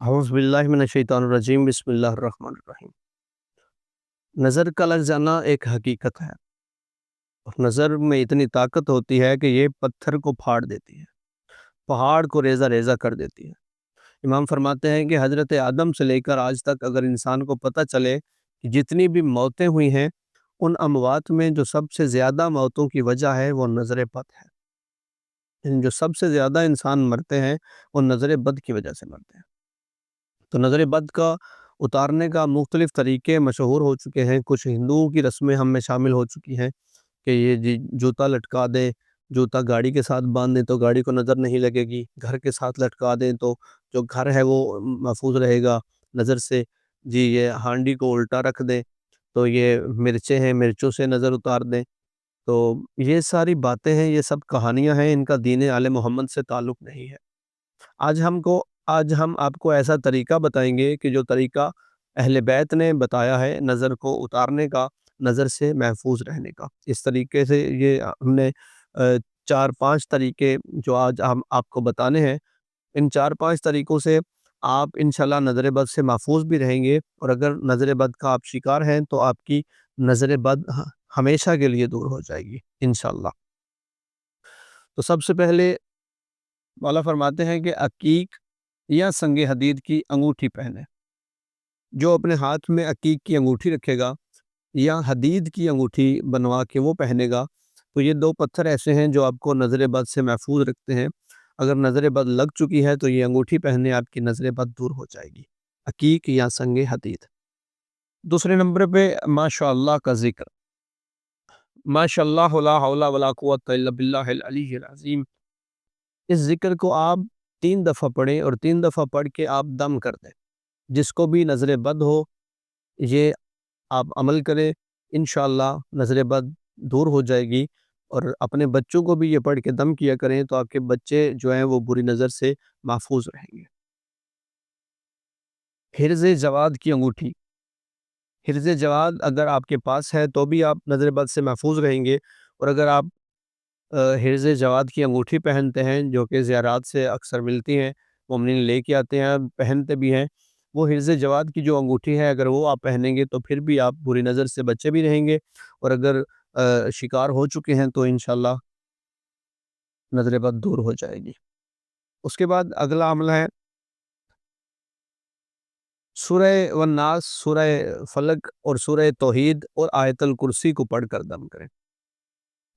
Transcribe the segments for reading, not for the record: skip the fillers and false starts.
अऊज़ु बिल्लाहि मिनश्शैतानिर्रजीम बिस्मिल्लाहिर्रहमानिर्रहीम। नज़र का लग जाना एक हकीकत है। नज़र में इतनी ताकत होती है कि ये पत्थर को फाड़ देती है, पहाड़ को रेज़ा रेज़ा कर देती है। इमाम फरमाते हैं कि हज़रत आदम से लेकर आज तक अगर इंसान को पता चले कि जितनी भी मौतें हुई हैं, उन अमवात में जो सबसे ज़्यादा मौतों की वजह है वो नज़र बद है। जो सबसे ज़्यादा इंसान मरते हैं वो नज़र बद की वजह से मरते हैं। तो नज़र बद का उतारने का मुख्तलिफ़ तरीके मशहूर हो चुके हैं। कुछ हिंदुओं की रस्में हम में शामिल हो चुकी हैं कि ये जी जूता लटका दें, जूता गाड़ी के साथ बाँध दें तो गाड़ी को नज़र नहीं लगेगी, घर के साथ लटका दें तो जो घर है वो महफूज़ रहेगा नज़र से। जी, ये हांडी को उल्टा रख दें तो ये मिर्चें हैं, मिर्चों से नज़र उतार दें। तो ये सारी बातें हैं, ये सब कहानियाँ हैं, इनका दीन आले मोहम्मद से ताल्लुक़ नहीं है। आज हम आपको ऐसा तरीका बताएँगे कि जो तरीका अहले बैत ने बताया है नज़र को उतारने का, नज़र से महफूज़ रहने का। इस तरीके से ये हमने 4-5 तरीके जो आज हम आपको बताने हैं, इन 4-5 तरीकों से आप इंशाल्लाह नज़र बद से महफूज़ भी रहेंगे और अगर नज़र बद का आप शिकार हैं तो आपकी नज़र बद हमेशा के लिए दूर हो जाएगी इंशाल्लाह। तो सबसे पहले मौला फरमाते हैं कि अकीक या संगे हदीद की अंगूठी पहने। जो अपने हाथ में अकीक की अंगूठी रखेगा या हदीद की अंगूठी बनवा के वो पहनेगा, तो ये 2 पत्थर ऐसे हैं जो आपको नज़र बद से महफूज़ रखते हैं। अगर नज़र बद लग चुकी है तो ये अंगूठी पहने आपकी नज़र बद दूर हो जाएगी। अकीक या संगे हदीद। दूसरे नंबर पे माशाअल्लाह का ज़िक्र। माशाअल्लाह ला हौला वला कुव्वता इल्ला बिल्लाहिल अलिय्यिल अज़ीम। इस ज़िक्र को आप 3 दफ़ा पढ़ें और 3 दफ़ा पढ़ के आप दम कर दें। जिसको भी नज़र बद हो, ये आप अमल करें, इंशाअल्लाह नज़र बद दूर हो जाएगी। और अपने बच्चों को भी ये पढ़ के दम किया करें तो आपके बच्चे जो हैं वो बुरी नज़र से महफूज़ रहेंगे। हिर्ज़ जवाद की अंगूठी। हिर्ज़ जवाद अगर आपके पास है तो भी आप नज़र बद से महफूज़ रहेंगे। और अगर आप हिर्ज़ जवाद की अंगूठी पहनते हैं जो कि ज़ियारात से अक्सर मिलती हैं, मोमिनीन लेके आते हैं, पहनते भी हैं। वो हिर्ज़ जवाद की जो अंगूठी है अगर वो आप पहनेंगे तो फिर भी आप बुरी नज़र से बचे भी रहेंगे। और अगर शिकार हो चुके हैं तो इंशाअल्लाह नज़र बद दूर हो जाएगी। उसके बाद अगला अमल है सूरह वन्नास, सूरह फलक और सूरह तौहीद और आयतल कुर्सी को पढ़कर दम करें।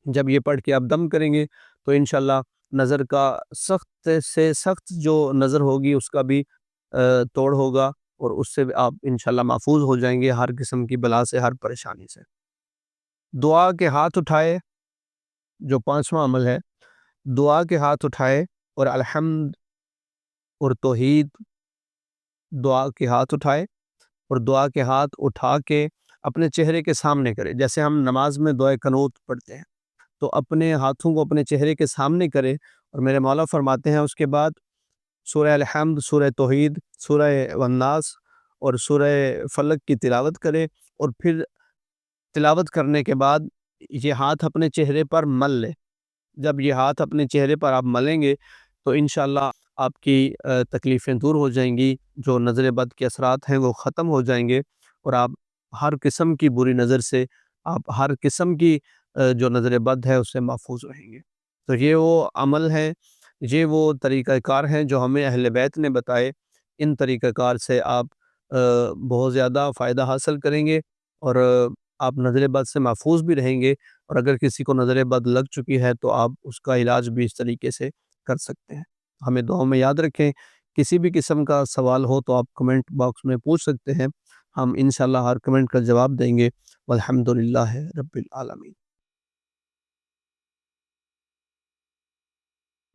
जब ये पढ़ के आप दम करेंगे तो इंशाल्लाह नज़र का सख्त से सख्त जो नज़र होगी उसका भी तोड़ होगा और उससे भी आप इंशाल्लाह महफूज हो जाएंगे हर किस्म की बला से, हर परेशानी से। दुआ के हाथ उठाए, जो पांचवा अमल है, दुआ के हाथ उठाए और अल्हम्द और तौहीद, दुआ के हाथ उठाए और दुआ के हाथ उठा के अपने चेहरे के सामने करें। जैसे हम नमाज में दुआ कनूत पढ़ते हैं तो अपने हाथों को अपने चेहरे के सामने करें। और मेरे मौला फरमाते हैं उसके बाद सूरह अल-हम्द, सूरह तौहीद, सूरह वन्नास और सूरह फलक की तिलावत करें। और फिर तिलावत करने के बाद ये हाथ अपने चेहरे पर मल लें। जब ये हाथ अपने चेहरे पर आप मलेंगे तो इंशाल्लाह आपकी तकलीफ़ें दूर हो जाएंगी, जो नज़र बद के असरात हैं वो ख़त्म हो जाएंगे और आप हर किस्म की बुरी नज़र से, आप हर किस्म की जो नज़र बद है उससे महफूज रहेंगे। तो ये वो अमल है, ये वो तरीक़ाकार हैं जो हमें अहले बैत ने बताए। इन तरीक़ाकार से आप बहुत ज़्यादा फ़ायदा हासिल करेंगे और आप नज़र बद से महफूज भी रहेंगे। और अगर किसी को नज़र बद लग चुकी है तो आप उसका इलाज भी इस तरीके से कर सकते हैं। हमें दुआओं में याद रखें। किसी भी किस्म का सवाल हो तो आप कमेंट बॉक्स में पूछ सकते हैं। हम इंशाल्लाह हर कमेंट का जवाब देंगे। वल्हम्दुलिल्लाहि रब्बिल आलमीन।